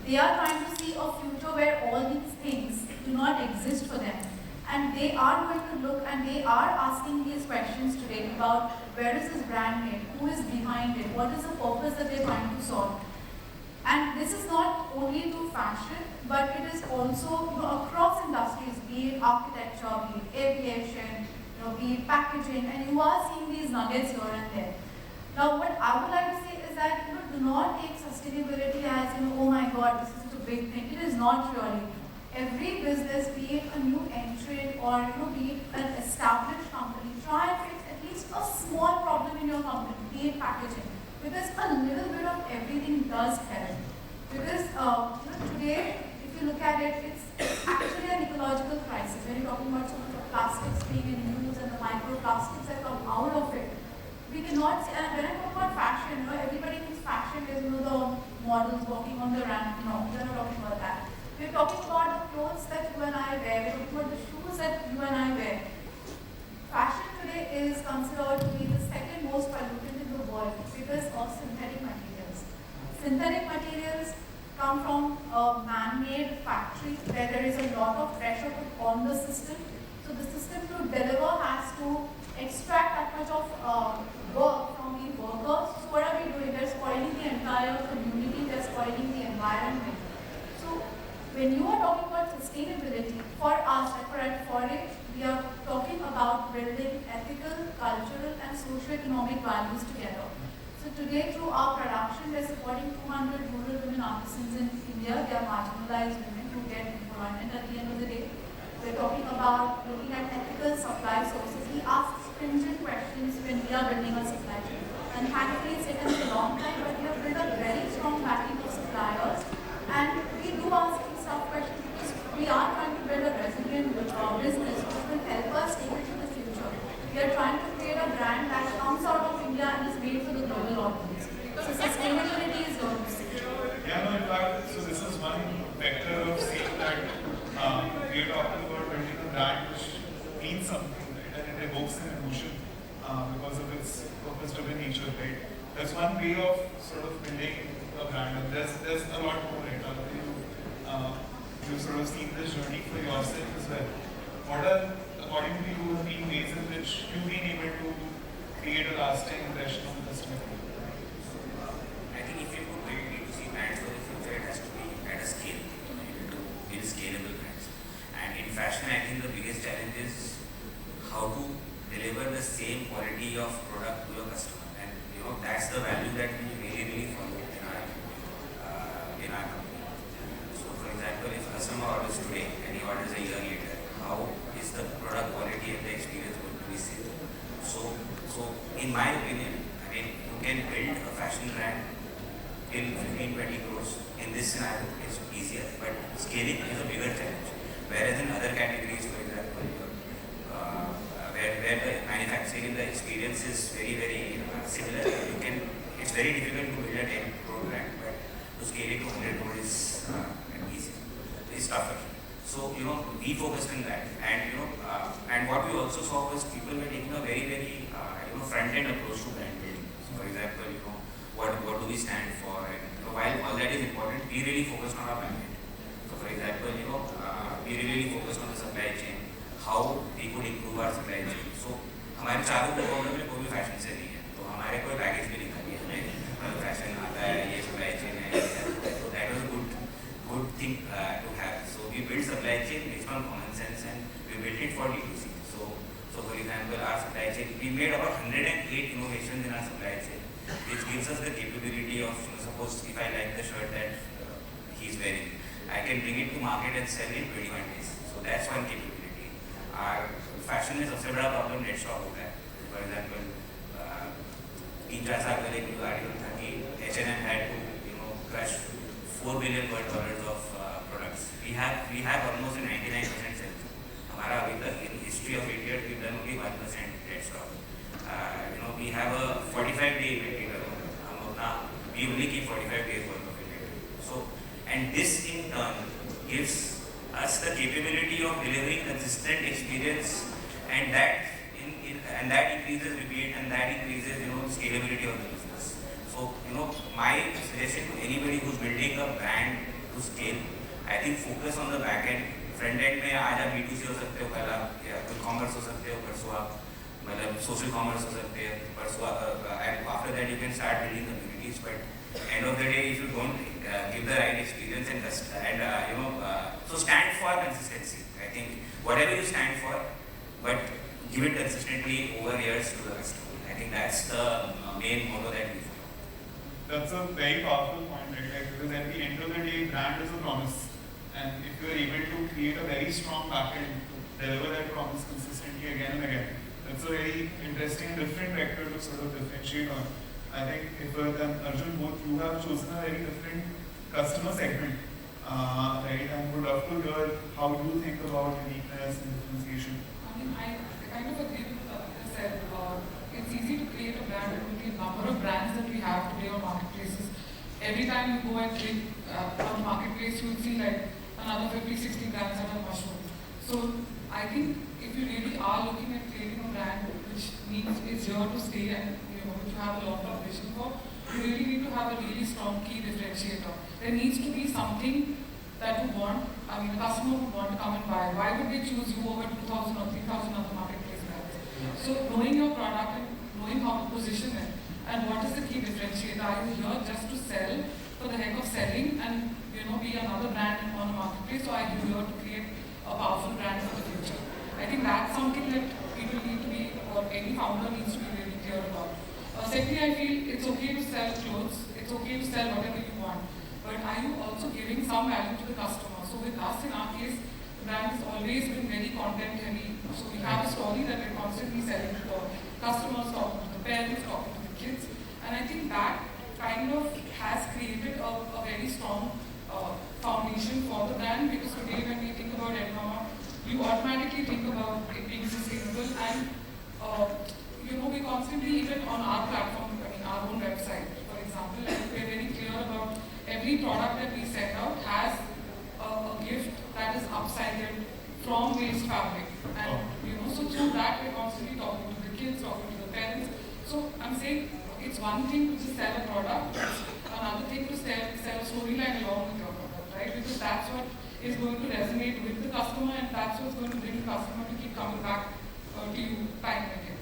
They are trying to see a future where all these things do not exist for them. And they are going to look and they are asking these questions today about where is this brand made, who is behind it, what is the purpose that they're trying to solve. And this is not only to fashion, but it is also across industries, be it architecture, be it aviation, be it packaging, and you are seeing these nuggets here and there. Now, what I would like to say is that do not take sustainability as oh my God, this is such a big thing. It is not really. Every business, be it a new entrant or be it an established company, try and fix at least a small problem in your company, be it packaging. Because a little bit of everything does help. Because today, if you look at it, it's actually an ecological crisis. When you're talking about so much of plastics being in use and the microplastics that come out of it, we cannot say, and when I talk about fashion, everybody thinks fashion is the models walking on the ramp. No, we're not talking about that. We're talking about the clothes that you and I wear. We're talking about the shoes that you and I wear. Fashion today is considered to be the second most pollutant in the world because of synthetic materials. Synthetic materials come from a man-made factory where there is a lot of pressure put on the system. So the system to deliver has to extract that much of work from the workers. So what are we doing? We're spoiling the entire community, we're spoiling the environment. So when you are talking about sustainability, for us at FOReT, we are talking about building ethical, cultural and socio-economic values together. So today through our production, we're supporting 200 rural women artisans in India. They are marginalized women who get employment at the end of the day. We're talking about looking at ethical supply sources. We ask stringent questions when we are building a supply chain. And thankfully it's taken us a long time, but we have built a very strong backing of suppliers. And we do ask these tough questions because we are trying to build a resilient business which will help us take it to the future. We are trying to create a brand that comes out of India and is made for the global audience. So sustainability is going to see. Yeah, no, in fact, so this is one vector of saying that we are talking about building a brand which means something, right? And it evokes an emotion because of its purpose-driven nature, right? That's one way of sort of building a brand, and there's a lot more, right? You've sort of seen this journey for yourself as well. What are, according to you, the main ways in which you've been able to create a lasting impression on the customer? I think if you could build D2C brands for the future, it has to be at a scale. You need to build scalable brands. And in fashion, I think the biggest challenge is how to deliver the same quality of product to your customer. And that's the value that we really follow in our company. So for example, if a customer orders today and he orders a year later, how is the product quality and the experience going to be same? So in my opinion, I mean, you can build a fashion brand till 15-20 crores. In this scenario, it's easier, but scaling is a bigger challenge. Whereas in other categories, for example, where the manufacturing, the experience is very similar, it's very difficult to build a 10 crore brand, but to scale it to 100 crore is easier. It's tougher. So we focused on that, and what we also saw was people were taking a very front-end approach to brand building. So for example, what do we stand for? And while all that is important, we really focused on our back end. So for example, we really focused on the supply chain, how we could improve our supply chain. So हमारे चारों programme में कोई भी fashion से नहीं है, तो हमारे कोई पैकेज भी नहीं खाली हमें फैशन आता है, ये supply chain है, so that was a good thing to have. So we built supply chain based on common sense and we built it for D2C. So for example, our supply chain, we made about 108 innovations in our supply chain, which gives us the capability of, suppose if I like the shirt that he's wearing, I can bring it to market and sell it in 21 days. So that's one capability. Our fashion में सबसे बड़ा problem net stock होता है. For example, 3-4 साल पहले एक article था कि H&M had to crush $4 billion of products. We have almost a 99% sales. हमारा अभी तक in history of 8 years we've done only 1% net stock. We have a 45-day inventory level. We only keep 45 days worth of inventory. So, and this in turn gives us the capability of delivering consistent experience, and that increases repeat, and that increases scalability of the business. So my suggestion to anybody who's building a brand to scale, I think focus on the back end. Front end में आज आप B2C हो सकते हो, कल आप या फिर commerce हो सकते हो, परसों आप मतलब social commerce हो सकते हो, परसों and after that you can start building communities. But end of the day, if you don't give the right experience and so stand for consistency. I think whatever you stand for, but give it consistently over years to the customer. I think that's the main motto that we follow. That's a very powerful point, right? Because at the end of the day, brand is a promise. And if you're able to create a very strong backend to deliver that promise consistently again and again, that's a very interesting, different vector to sort of differentiate on. I think Iffat and Arjun, both you have chosen a very different customer segment, right? And would love to hear how you think about uniqueness and differentiation. I kind of agree with what you said. It's easy to create a brand with the number of brands that we have today on marketplaces. Every time you go and click on the marketplace, you'll see like another 50-60 brands that are mushroomed. So I think if you really are looking at creating a brand which means it's here to stay and which you have a long-term vision for, you really need to have a really strong key differentiator. there needs to be something that would want, I mean, a customer would want to come and buy. Why would they choose you over 2,000 or 3,000 other marketplace brands? So knowing your product and knowing how to position it, and what is the key differentiator? Are you here just to sell for the heck of selling and be another brand on a marketplace, or are you here to create a powerful brand for the future? I think that's something that people need to be, or any founder needs to be really clear about. Secondly, I feel it's okay to sell clothes, it's okay to sell whatever you want, but are you also giving some value to the customer? So with us, in our case, the brand has always been very content heavy. So we have a story that we're constantly selling to the customers, talking to the parents, talking to the kids, and I think that kind of has created a very strong foundation for the brand, because today when we think about Edmama, you automatically think about it being sustainable, and we constantly, even on our platform, I mean our own website, for example, and we're very clear about every product that we send out has a gift that is upcycled from waste fabric, and so through that we're constantly talking to the kids, talking to the parents. So I'm saying it's one thing to just sell a product, another thing to sell a storyline along with your product, right? Because that's what is going to resonate with the customer, and that's what's going to bring the customer to keep coming back to you time and again.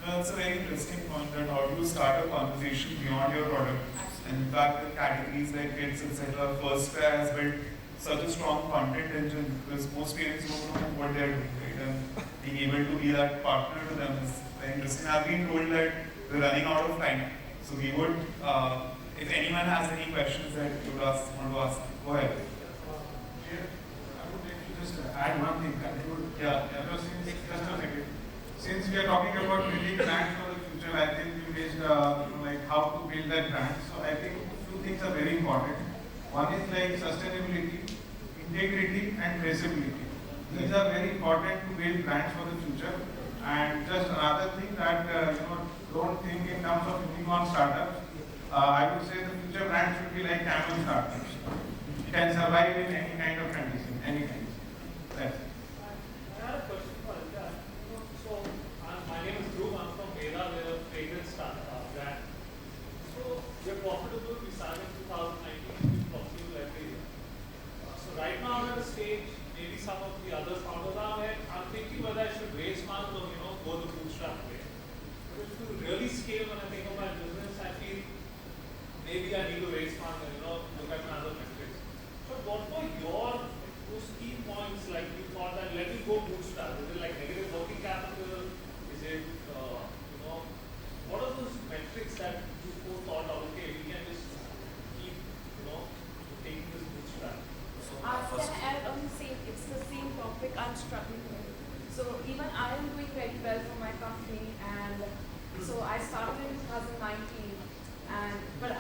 That's a very interesting point, that how do you start a conversation beyond your product? Absolutely. And in fact, the categories like kids, etc., FOReT has built such a strong content engine, because most parents don't know what they're doing, right? And being able to be that partner to them is very interesting. I've been told that we're running out of time, so we would, if anyone has any questions that you would want to ask, go ahead. I would like to just add one thing. Since we are talking about building brands for the future, I think you raised like how to build that brand. So I think two things are very important. One is like sustainability, integrity, and traceability. These are very important to build brands for the future. And just another thing that don't think in terms of unicorn startups. I would say the future brand should be like camel startups. It can survive in any kind of condition, any condition. That's it. I had a question for Arjun. So, my name is Dhruv. I'm from Veda. We're a fragrance brand. So, we're profitable. We started in 2019. We're profitable every year. So, right now, I'm at a stage, maybe some of the other founders are where I'm thinking whether I should raise funds or go the bootstrap way. But if you really scale, when I think of my business, I feel maybe I need to raise funds and look at my other metrics. But what were those key points, like you thought that let me go bootstrap? Is it like negative working capital? Is it what are those metrics that you thought of, okay, we can just keep taking this bootstrap? So Can I add on the same, it's the same topic I'm struggling with. So even I am doing very well for my company, and so I started in 2019, but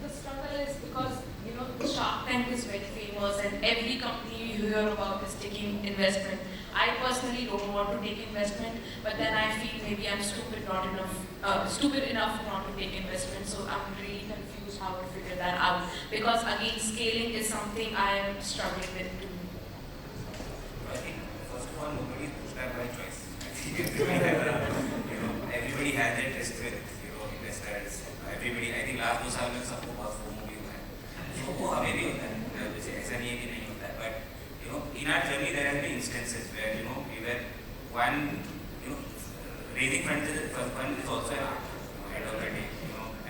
the struggle is because the Shark Tank is very famous and every company you hear about is taking investment. I personally don't want to take investment, but then I feel maybe I'm stupid enough not to take investment. So I'm really confused how to figure that out, because again, scaling is something I am struggling with too. I think first of all, nobody is bootstrapped by choice. I think everybody has their test with investors. Everybody, I think last 2 साल में सबको बहुत FOMO भी हुआ है. So वो हमें भी होता है. वैसे ऐसा नहीं है कि नहीं होता है. But in our journey there have been instances where we were raising funds is also an art. End of the day,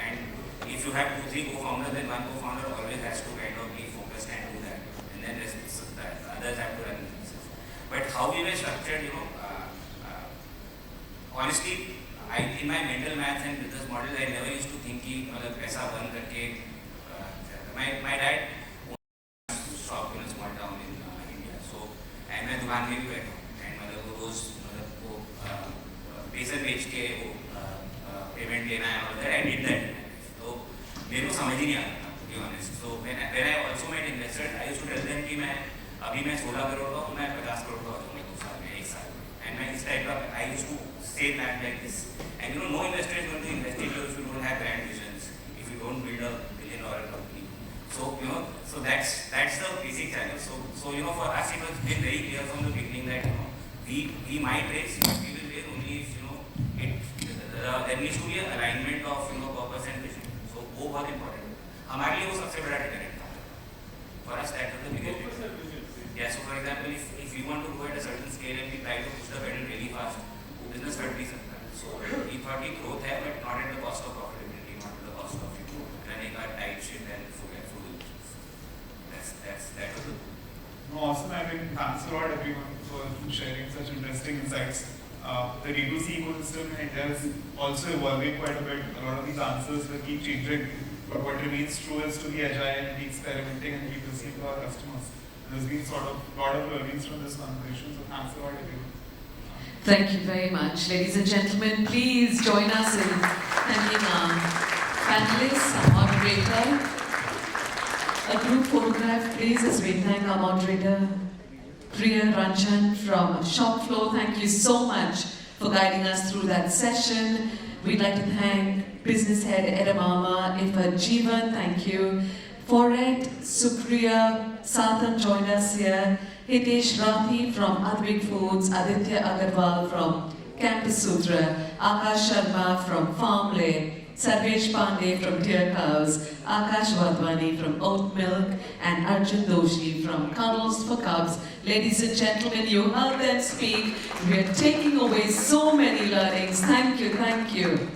and if you have 2-3 co-founders, then one co-founder always has to kind of be focused and do that, and then the others have to run businesses. But how we were structured, honestly, in my mental maths and business models, I never used to think कि मतलब पैसा बन करके my dad owned a shop in a small town in India, so and मैं दुकान में भी बैठा and मतलब वो रोज मतलब वो बेसन बेच के वो पेमेंट लेना है और I did that. तो मेरे को समझ ही नहीं आता था, to be honest. So when I also met investors, I used to tell them कि अभी मैं 16 करोड़ का हूँ, मैं 50 करोड़ का हो जाऊँगा 2 साल में, 1 साल में. And इस टाइप का I used to say that like this. And no investor is going to invest in you if you don't have grand visions, if you don't build a $1 billion company. So so that's the basic challenge. So for us it was been very clear from the beginning that we might raise, but we will raise only if there needs to be an alignment of purpose and vision. So वो बहुत important है. हमारे लिए वो सबसे बड़ा deterrent था. for us, that was the biggest difference. Yeah, so for example, if we want to go at a certain scale and we try to push the pedal really fast, business will be sometimes. So we thought we growth hai, but not at the cost of profitability, not at the cost of running a tight ship and forget food. That was the goal. No, awesome. I mean, thanks a lot everyone for sharing such interesting insights. The D2C ecosystem in India is also evolving quite a bit. A lot of these answers will keep changing. But what remains true is to be agile and be experimenting and keep listening to our customers. There's been sort of a lot of learnings from this conversation, so thanks a lot everyone. Thank you very much. Ladies and gentlemen, please join us in thanking our panelists, our moderator. A group photograph, please, as we thank our moderator, Priy, Ranjan from Shopflo. Thank you so much for guiding us through that session. We'd like to thank Business Head Edamama, Iffat, Jivan, thank you. FOReT, Supriya, Satam joined us here. Hitesh, Rathi from Aadvik Foods, Aditya Agarwal from Campus Sutra, Akash Sharma from Farmley, Sarvesh Pande from DearCows, Akash Wadhwani from OatMlk, and Arjun Doshi from Cuddles for Cubs. Ladies and gentlemen, you heard them speak. We are taking away so many learnings. Thank you, thank you.